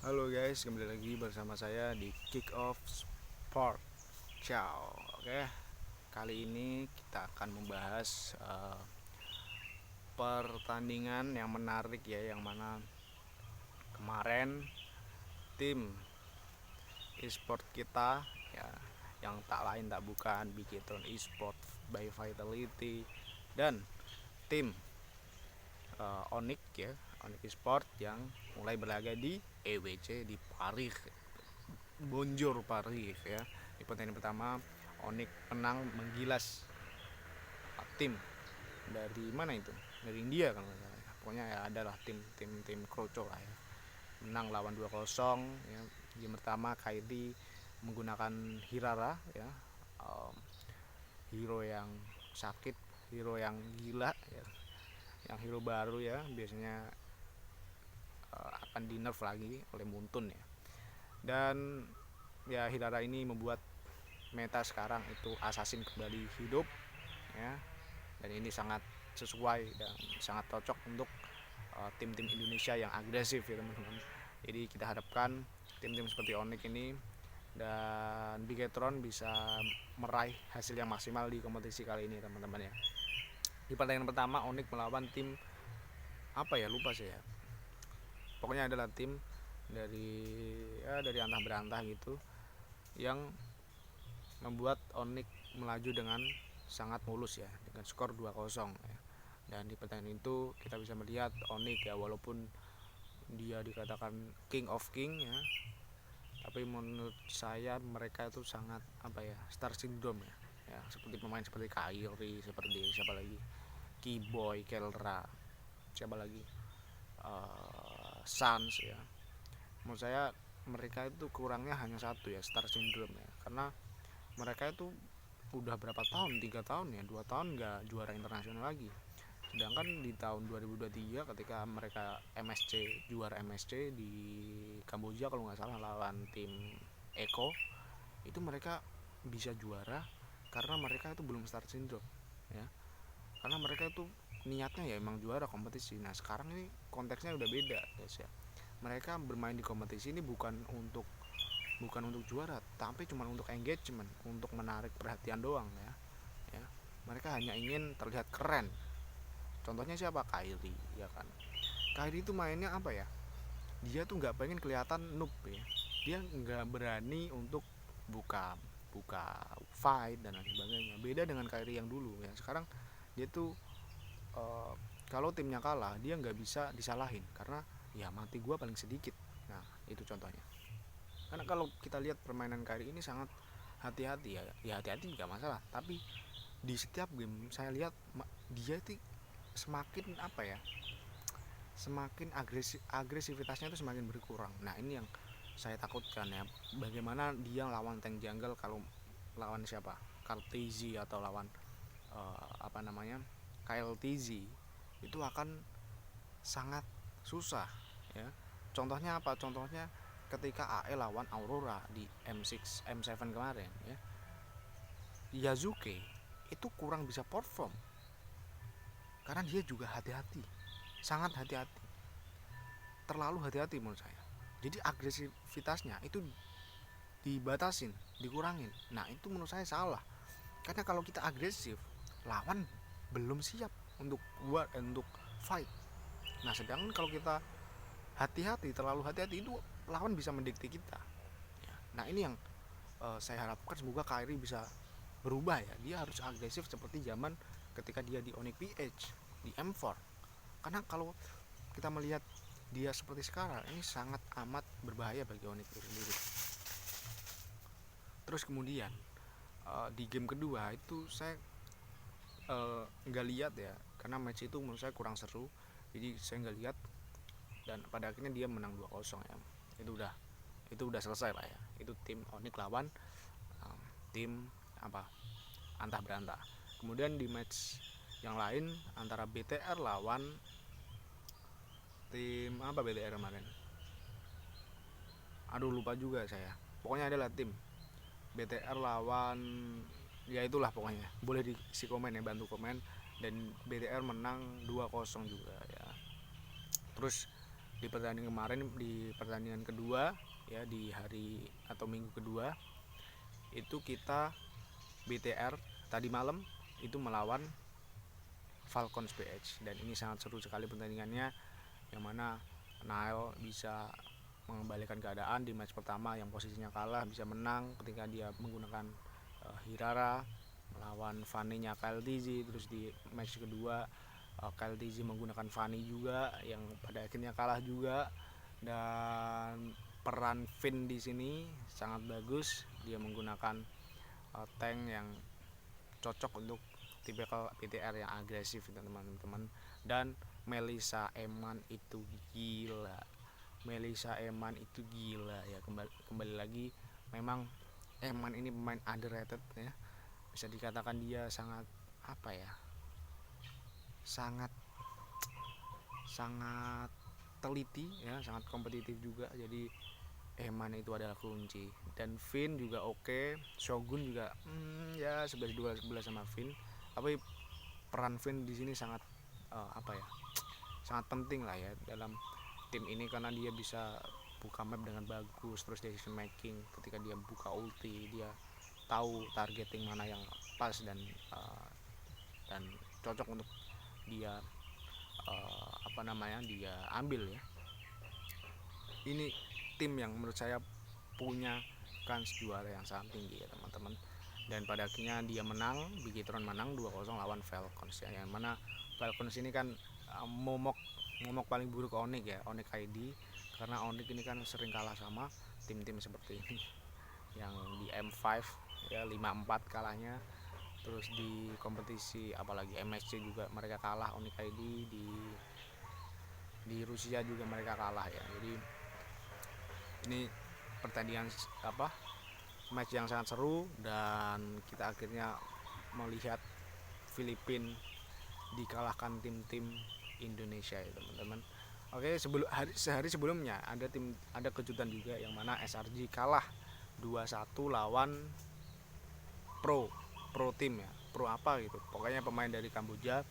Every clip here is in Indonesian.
Halo guys, kembali lagi bersama saya di Kick Off Sport. Ciao. Oke, kali ini kita akan membahas pertandingan yang menarik ya, yang mana kemarin tim e-sport kita ya, yang tak lain tak bukan Bigitron Esport by Vitality dan tim Onyx ya, Onyx Esport yang mulai berlaga di EWC di Paris. Bonjour Paris ya. Di pertandingan pertama Onyx menang menggilas tim dari mana itu? Dari India kan pokoknya ya adalah tim Kroco lah ya. Menang lawan 2-0 ya. Game pertama Kairi menggunakan Hirara ya. Um, hero yang sakit, hero yang gila ya. Yang hero baru ya, biasanya akan di nerf lagi oleh Muntun ya. Dan ya Hirara ini membuat meta sekarang itu assassin kembali hidup ya, dan ini sangat sesuai dan sangat cocok untuk tim-tim Indonesia yang agresif ya teman-teman. Jadi kita harapkan tim-tim seperti Onyx ini dan Bigetron bisa meraih hasil yang maksimal di kompetisi kali ini teman-teman ya. Di pertandingan pertama Onyx melawan tim apa ya, lupa saya, pokoknya adalah tim dari antah berantah gitu, yang membuat Onyx melaju dengan sangat mulus ya, dengan skor 2-0 ya. Dan di pertandingan itu kita bisa melihat Onyx ya, walaupun dia dikatakan King of King ya, tapi menurut saya mereka itu sangat apa ya, star syndrome ya. Ya, seperti pemain seperti Kairi, seperti siapa lagi, Keyboy, Kelra, siapa lagi, Sans ya. Menurut saya mereka itu kurangnya hanya satu ya, star syndrome ya, karena mereka itu udah berapa tahun, 3 tahun ya, 2 tahun nggak juara internasional lagi. Sedangkan di tahun 2023 ketika mereka juara MSC di Kamboja kalau nggak salah lawan tim Eko, itu mereka bisa juara karena mereka itu belum start syndrome ya, karena mereka itu niatnya ya emang juara kompetisi. Nah sekarang ini konteksnya udah beda guys ya, mereka bermain di kompetisi ini bukan untuk juara, tapi cuma untuk engagement, untuk menarik perhatian doang ya. Ya, mereka hanya ingin terlihat keren. Contohnya siapa? Kyrie ya kan. Kyrie itu mainnya apa ya? Dia tuh nggak pengen kelihatan noob ya. Dia nggak berani untuk buka buka fight dan lain sebagainya. Beda dengan Kyrie yang dulu ya. Sekarang dia tuh uh, kalau timnya kalah dia nggak bisa disalahin karena ya mati gua paling sedikit. Nah itu contohnya. Karena kalau kita lihat permainan Kyrie ini sangat hati-hati ya, ya hati-hati juga masalah, tapi di setiap game saya lihat dia itu semakin apa ya, semakin agresivitasnya itu semakin berkurang. Nah ini yang saya takutkan ya, bagaimana dia lawan tank jungle, kalau lawan siapa, Kartizi atau lawan apa namanya, KLTZ, itu akan sangat susah ya. Contohnya apa? Contohnya ketika AE lawan Aurora di M7 kemarin ya, Yazuke itu kurang bisa perform karena dia juga hati-hati, sangat hati-hati, terlalu hati-hati menurut saya. Jadi agresivitasnya itu dibatasin, dikurangin. Nah itu menurut saya salah, karena kalau kita agresif, lawan belum siap untuk untuk fight. Nah sedangkan kalau kita hati-hati, terlalu hati-hati, itu lawan bisa mendikte kita ya. Nah ini yang saya harapkan, semoga Kyrie bisa berubah ya, dia harus agresif seperti zaman ketika dia di Onyx PH, di M4. Karena kalau kita melihat dia seperti sekarang ini sangat amat berbahaya bagi Onyx itu sendiri. Terus kemudian di game kedua itu saya nggak lihat ya, karena match itu menurut saya kurang seru, jadi saya nggak lihat, dan pada akhirnya dia menang 2-0 ya. Itu udah selesai lah ya, itu tim Onyx lawan tim apa, antah berantah. Kemudian di match yang lain antara BTR lawan tim apa, BTR kemarin, aduh lupa juga saya, pokoknya adalah tim BTR lawan, ya itulah pokoknya, boleh diisi komen ya, bantu komen. Dan BTR menang 2-0 juga ya. Terus Di pertandingan kemarin, di pertandingan kedua ya, di hari atau minggu kedua itu kita BTR tadi malam itu melawan Falcons PH, dan ini sangat seru sekali pertandingannya, yang mana Nael bisa mengembalikan keadaan di match pertama yang posisinya kalah bisa menang ketika dia menggunakan Hirara melawan Fanny-nya Kyle TZ. Terus di match kedua Kyle TZ menggunakan Fanny juga yang pada akhirnya kalah juga, dan peran Finn di sini sangat bagus, dia menggunakan tank yang cocok untuk tipikal PTR yang agresif teman-teman. Dan Melissa Eman itu gila, Melissa Eman itu gila ya. Kembali lagi, memang Eman ini pemain underrated ya, bisa dikatakan dia sangat apa ya, sangat teliti ya, sangat kompetitif juga. Jadi Eman itu adalah kunci, dan Finn juga oke. Shogun juga ya 11-12 sama Finn, tapi peran Finn di sini sangat apa ya, sangat penting lah ya dalam tim ini, karena dia bisa buka map dengan bagus. Terus decision making, ketika dia buka ulti dia tahu targeting mana yang pas dan cocok untuk dia dia ambil ya. Ini tim yang menurut saya punya kans juara yang sangat tinggi ya teman-teman. Dan pada akhirnya dia menang, Bigetron menang 2-0 lawan Falcons ya, yang mana Falcons ini kan momok paling buruk Onyx ya, Onyx ID, karena Onyx ini kan sering kalah sama tim-tim seperti ini yang di M5 ya 5-4 kalahnya. Terus di kompetisi apalagi MSC juga mereka kalah, Onyx ID di Rusia juga mereka kalah ya. Jadi ini pertandingan match yang sangat seru, dan kita akhirnya melihat Filipina dikalahkan tim-tim Indonesia ya teman-teman. Oke, sehari sebelumnya ada kejutan juga, yang mana SRG kalah 2-1 lawan Pro Team ya. Pro apa gitu, pokoknya pemain dari Kamboja.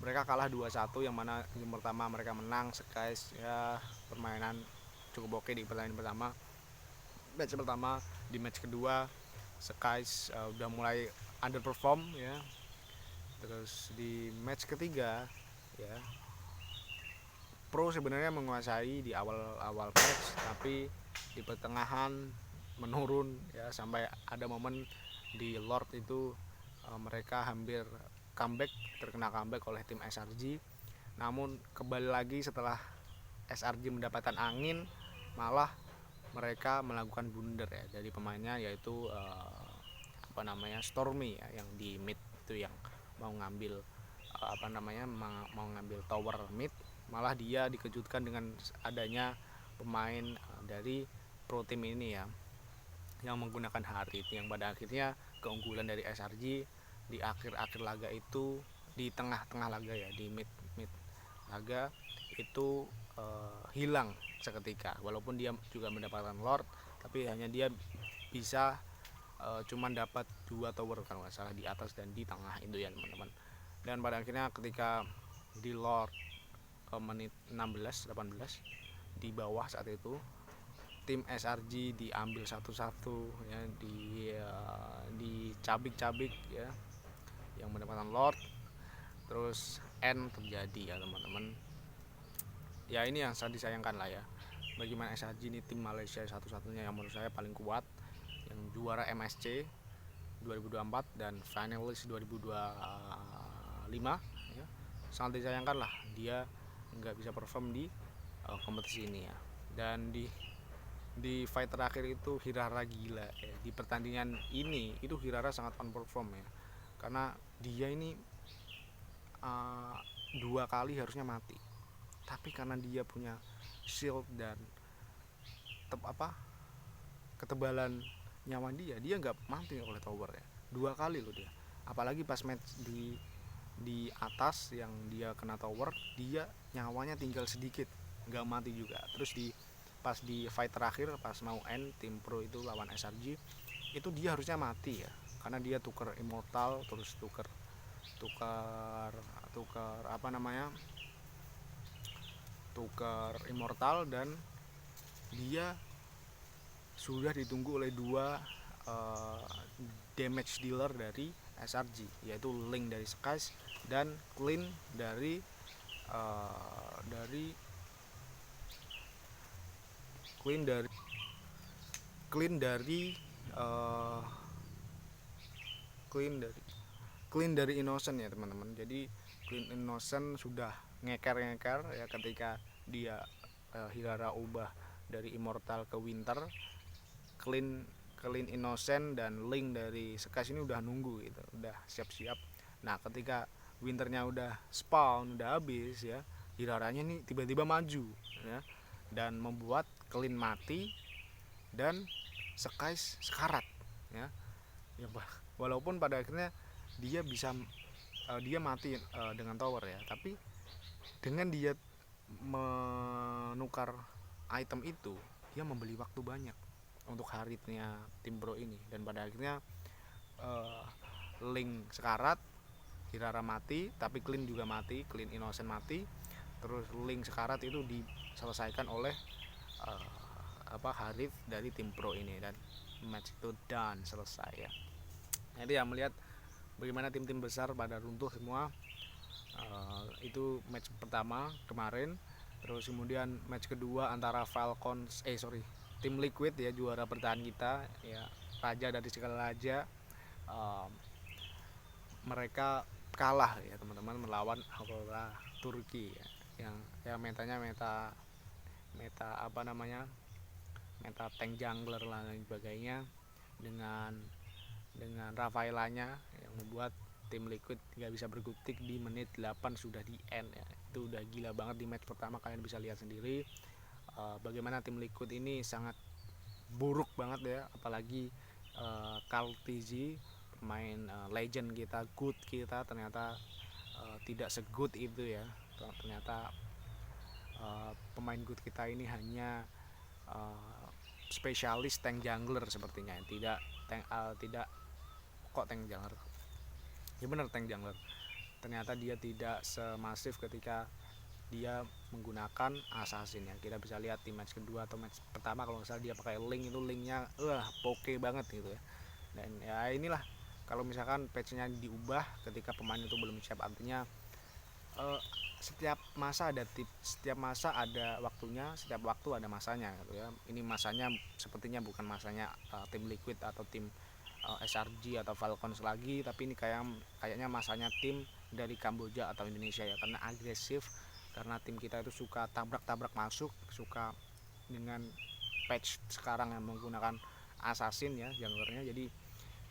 Mereka kalah 2-1, yang mana game pertama mereka menang Skies ya, permainan cukup oke di pertandingan pertama. Match pertama, di match kedua Skies udah mulai underperform ya. Terus di match ketiga ya, Pro sebenarnya menguasai di awal match, tapi di pertengahan menurun ya, sampai ada momen di Lord itu mereka hampir terkena comeback oleh tim SRG. Namun kembali lagi setelah SRG mendapatkan angin, malah mereka melakukan blunder ya dari pemainnya, yaitu Stormy ya, yang di mid itu yang mau ngambil mau ngambil tower mid, malah dia dikejutkan dengan adanya pemain dari Pro Team ini ya, yang menggunakan Harit, yang pada akhirnya keunggulan dari SRG di akhir laga itu, di tengah laga ya, di mid laga itu hilang seketika. Walaupun dia juga mendapatkan Lord, tapi hanya dia bisa cuman dapat 2 tower kalau nggak salah, di atas dan di tengah itu ya teman-teman. Dan pada akhirnya ketika di Lord menit 16-18 di bawah saat itu, tim SRG diambil satu-satu ya, di cabik ya, yang mendapatkan Lord. Terus N terjadi ya teman-teman. Ya ini yang sangat disayangkan lah ya, bagaimana SRG ini tim Malaysia satu-satunya yang menurut saya paling kuat, yang juara MSC 2024 dan finalis 2025 ya. Sangat disayangkan lah dia nggak bisa perform di kompetisi ini ya. Dan di fight terakhir itu Hirara gila ya. Di pertandingan ini itu Hirara sangat unperform ya, karena dia ini 2 kali harusnya mati, tapi karena dia punya shield dan ketebalan nyawa dia nggak mati oleh tower ya 2 kali loh dia. Apalagi pas match di atas yang dia kena tower, dia nyawanya tinggal sedikit, nggak mati juga. Terus pas di fight terakhir, pas mau end tim Pro itu lawan SRG, itu dia harusnya mati ya, karena dia tuker immortal, terus tuker tuker immortal, dan dia sudah ditunggu oleh dua uh, damage dealer dari SRG, yaitu Link dari Skies dan Clean dari uh, dari Clean dari Clean dari uh, Clean dari Clean dari Innocent ya teman-teman. Jadi Clean Innocent sudah ngeker ya ketika dia Hirara ubah dari Immortal ke Winter. Clean Clean Innocent dan Link dari Skies ini udah nunggu gitu, udah siap-siap. Nah ketika Winternya udah spawn, udah habis ya, Hiraranya nih tiba-tiba maju ya, dan membuat Clean mati dan Skies sekarat ya. Ya walaupun pada akhirnya dia bisa dia mati dengan tower ya, tapi dengan dia menukar item itu, dia membeli waktu banyak untuk haritnya tim Bro ini, dan pada akhirnya uh, Link sekarat, Hirara mati, tapi Clean juga mati, Clean Innocent mati, terus Link sekarat itu diselesaikan oleh Harith dari tim Pro ini, dan match itu done, selesai ya. Jadi ya melihat bagaimana tim-tim besar pada runtuh semua. Itu match pertama kemarin. Terus kemudian match kedua antara Falcons tim Liquid ya, juara bertahan kita ya, raja dari segala raja. Mereka kalah ya teman-teman melawan Aurora Turki ya, yang metanya meta apa namanya, meta tank jungler lah dan sebagainya, dengan Rafaelanya yang membuat tim Liquid nggak bisa berkutik di menit 8 sudah di end ya. Itu udah gila banget di match pertama, kalian bisa lihat sendiri bagaimana tim Liquid ini sangat buruk banget ya, apalagi Karl TZ, pemain legend kita, good kita, ternyata tidak segood itu ya. Ternyata pemain good kita ini hanya spesialis tank jungler sepertinya, tidak tank jungler ya, bener tank jungler. Ternyata dia tidak semasif ketika dia menggunakan assassin ya. Kita bisa lihat di match kedua atau match pertama kalau nggak salah dia pakai Link, itu Linknya poke banget gitu ya. Dan ya inilah, kalau misalkan patchnya diubah ketika pemain itu belum siap, artinya setiap masa ada waktunya, setiap waktu ada masanya gitu ya. Ini masanya sepertinya bukan masanya tim Liquid atau tim SRG atau Falcons lagi, tapi ini kayaknya masanya tim dari Kamboja atau Indonesia ya, karena agresif, karena tim kita itu suka tabrak-tabrak masuk, suka dengan patch sekarang yang menggunakan assassin ya junglernya. Jadi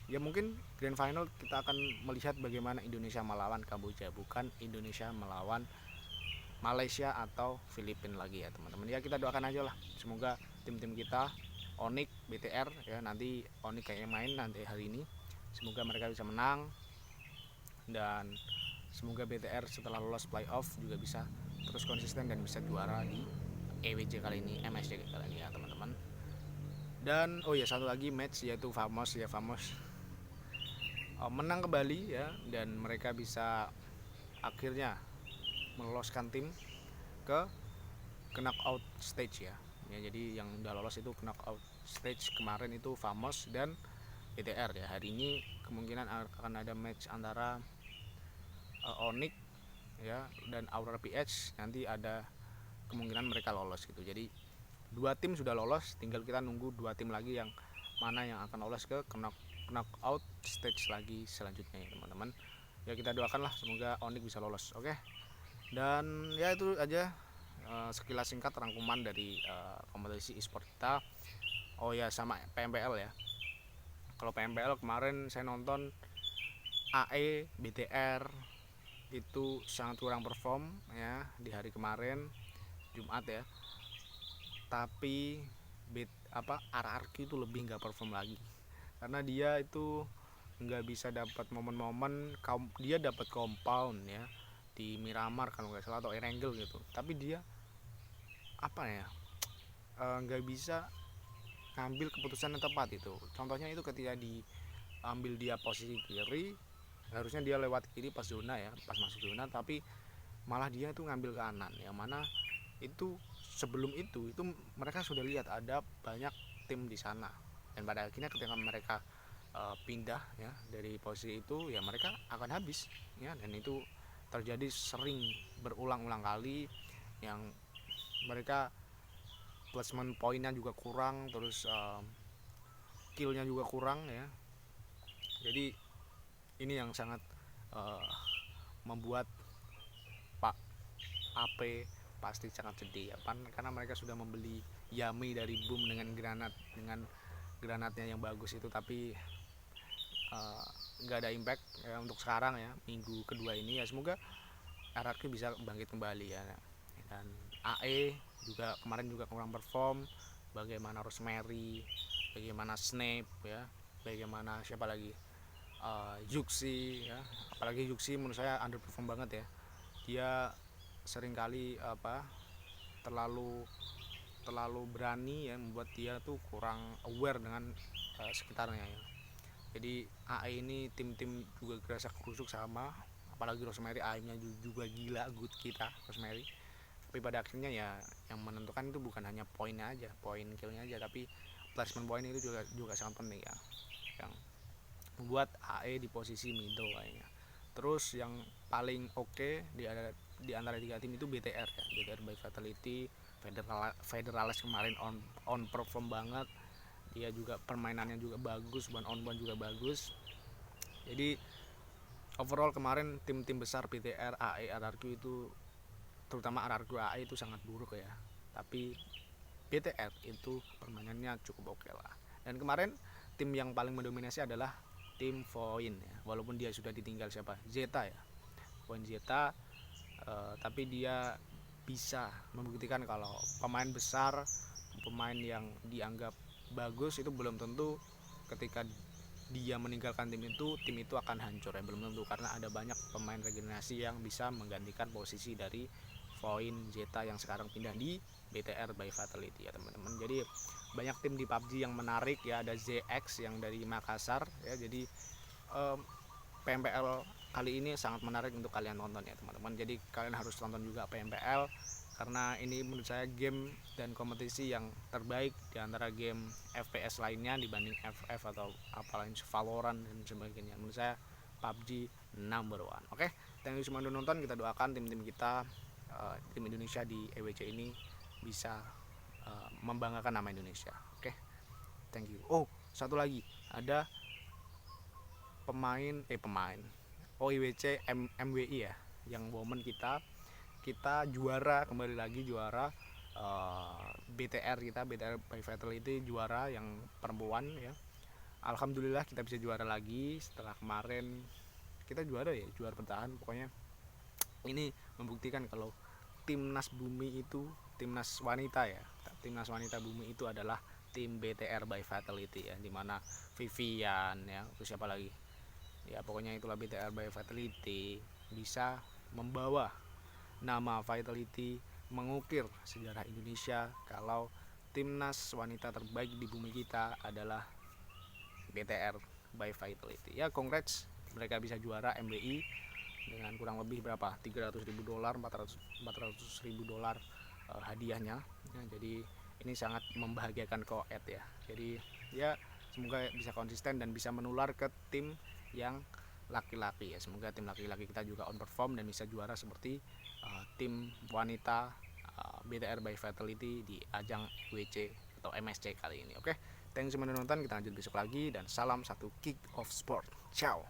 ya mungkin grand final kita akan melihat bagaimana Indonesia melawan Kamboja, bukan Indonesia melawan Malaysia atau Filipina lagi ya teman-teman. Ya kita doakan aja lah, semoga tim-tim kita Onyx, BTR ya, nanti Onyx kayaknya main nanti hari ini, semoga mereka bisa menang, dan semoga BTR setelah lolos playoff juga bisa terus konsisten dan bisa juara di EWJ kali ini, MSC kali ini ya teman-teman. Dan oh ya, satu lagi match yaitu Famos menang kembali ya, dan mereka bisa akhirnya meloloskan tim ke knockout stage ya. Jadi yang udah lolos itu knockout stage kemarin itu Famos dan BTR ya. Hari ini kemungkinan akan ada match antara Onyx ya dan Aurora PH, nanti ada kemungkinan mereka lolos gitu. Jadi dua tim sudah lolos, tinggal kita nunggu dua tim lagi yang mana yang akan lolos ke knockout stage lagi selanjutnya ya teman-teman. Ya kita doakanlah semoga Onyx bisa lolos. Oke. Dan ya itu aja sekilas singkat rangkuman dari kompetisi e-sport kita. Oh ya, sama PMPL ya. Kalau PMPL kemarin saya nonton AE BTR itu sangat kurang perform ya di hari kemarin Jumat ya. Tapi RRQ itu lebih nggak perform lagi, karena dia itu nggak bisa dapat momen-momen. Dia dapat compound ya di Miramar kalau nggak salah, atau Erangel gitu, tapi dia nggak bisa ngambil keputusan yang tepat itu. Contohnya itu ketika diambil dia posisi kiri, harusnya dia lewat kiri pas zona ya, pas masuk zona, tapi malah dia itu ngambil kanan, yang mana itu sebelum itu mereka sudah lihat ada banyak tim di sana, dan pada akhirnya ketika mereka pindah ya dari posisi itu, ya mereka akan habis ya, dan itu terjadi sering berulang-ulang kali, yang mereka placement poinnya juga kurang, terus killnya juga kurang ya. Jadi ini yang sangat uh, membuat Pak AP pasti sangat sedih ya, karena mereka sudah membeli Yami dari Boom dengan granatnya yang bagus itu, tapi nggak ada impact ya untuk sekarang ya, minggu kedua ini ya. Semoga RRQ bisa bangkit kembali ya. Dan AE juga kemarin juga kurang perform, bagaimana Rosemary, bagaimana Snape ya, bagaimana siapa lagi, Yuxi ya. Apalagi Yuxi menurut saya underperform banget ya. Dia seringkali terlalu berani ya, membuat dia tuh kurang aware dengan sekitarnya ya. Jadi AE ini tim-tim juga gerasa kerusuk sama, apalagi Rosemary AI-nya juga gila, good kita Rosemary. Tapi pada akhirnya ya yang menentukan itu bukan hanya poinnya aja, poin killnya aja, tapi placement point itu juga sangat penting ya, yang membuat AE di posisi middle kayaknya. Terus yang paling oke di antara tiga tim itu BTR ya, BTR by Fatality. Federales kemarin on perform banget, dia juga permainannya juga bagus, one on one juga bagus. Jadi overall kemarin tim-tim besar BTR, AE, RRQ itu, terutama RRQ AE itu sangat buruk ya, tapi BTR itu permainannya cukup oke lah. Dan kemarin tim yang paling mendominasi adalah tim Voin ya, walaupun dia sudah ditinggal siapa, Zeta ya, Voin Zeta, tapi dia bisa membuktikan kalau pemain besar, pemain yang dianggap bagus itu belum tentu ketika dia meninggalkan tim itu akan hancur ya, belum tentu, karena ada banyak pemain regenerasi yang bisa menggantikan posisi dari Voin Zeta yang sekarang pindah di BTR by Fatality ya teman-teman. Jadi banyak tim di PUBG yang menarik ya, ada ZX yang dari Makassar ya. Jadi PMPL kali ini sangat menarik untuk kalian tonton ya teman-teman. Jadi kalian harus tonton juga PMPL, karena ini menurut saya game dan kompetisi yang terbaik di antara game FPS lainnya dibanding FF atau apalagi Valorant dan sebagainya. Menurut saya PUBG number one. Oke, thank you semua udah nonton. Kita doakan tim-tim kita, tim Indonesia di EWC ini bisa membanggakan nama Indonesia. Oke, thank you. Oh, satu lagi, ada pemain IWC MWI ya, yang woman kita juara kembali lagi, juara BTR by Fatality, juara yang perempuan ya. Alhamdulillah kita bisa juara lagi setelah kemarin kita juara bertahan. Pokoknya ini membuktikan kalau timnas bumi itu, timnas wanita bumi itu adalah tim BTR by Fatality ya, dimana Vivian ya, terus siapa lagi ya, pokoknya itulah BTR by Fatality bisa membawa nama Vitality, mengukir sejarah Indonesia kalau timnas wanita terbaik di bumi kita adalah BTR by Vitality ya. Congrats, mereka bisa juara MBI dengan kurang lebih berapa, $300.000, $400.000 hadiahnya ya. Jadi ini sangat membahagiakan Koet ya. Jadi ya semoga bisa konsisten dan bisa menular ke tim yang laki-laki ya. Semoga tim laki-laki kita juga on perform dan bisa juara seperti tim wanita BTR by Fatality di ajang WC atau MSC kali ini. Oke, thanks semua udah nonton. Kita lanjut besok lagi, dan salam satu kick of sport. Ciao.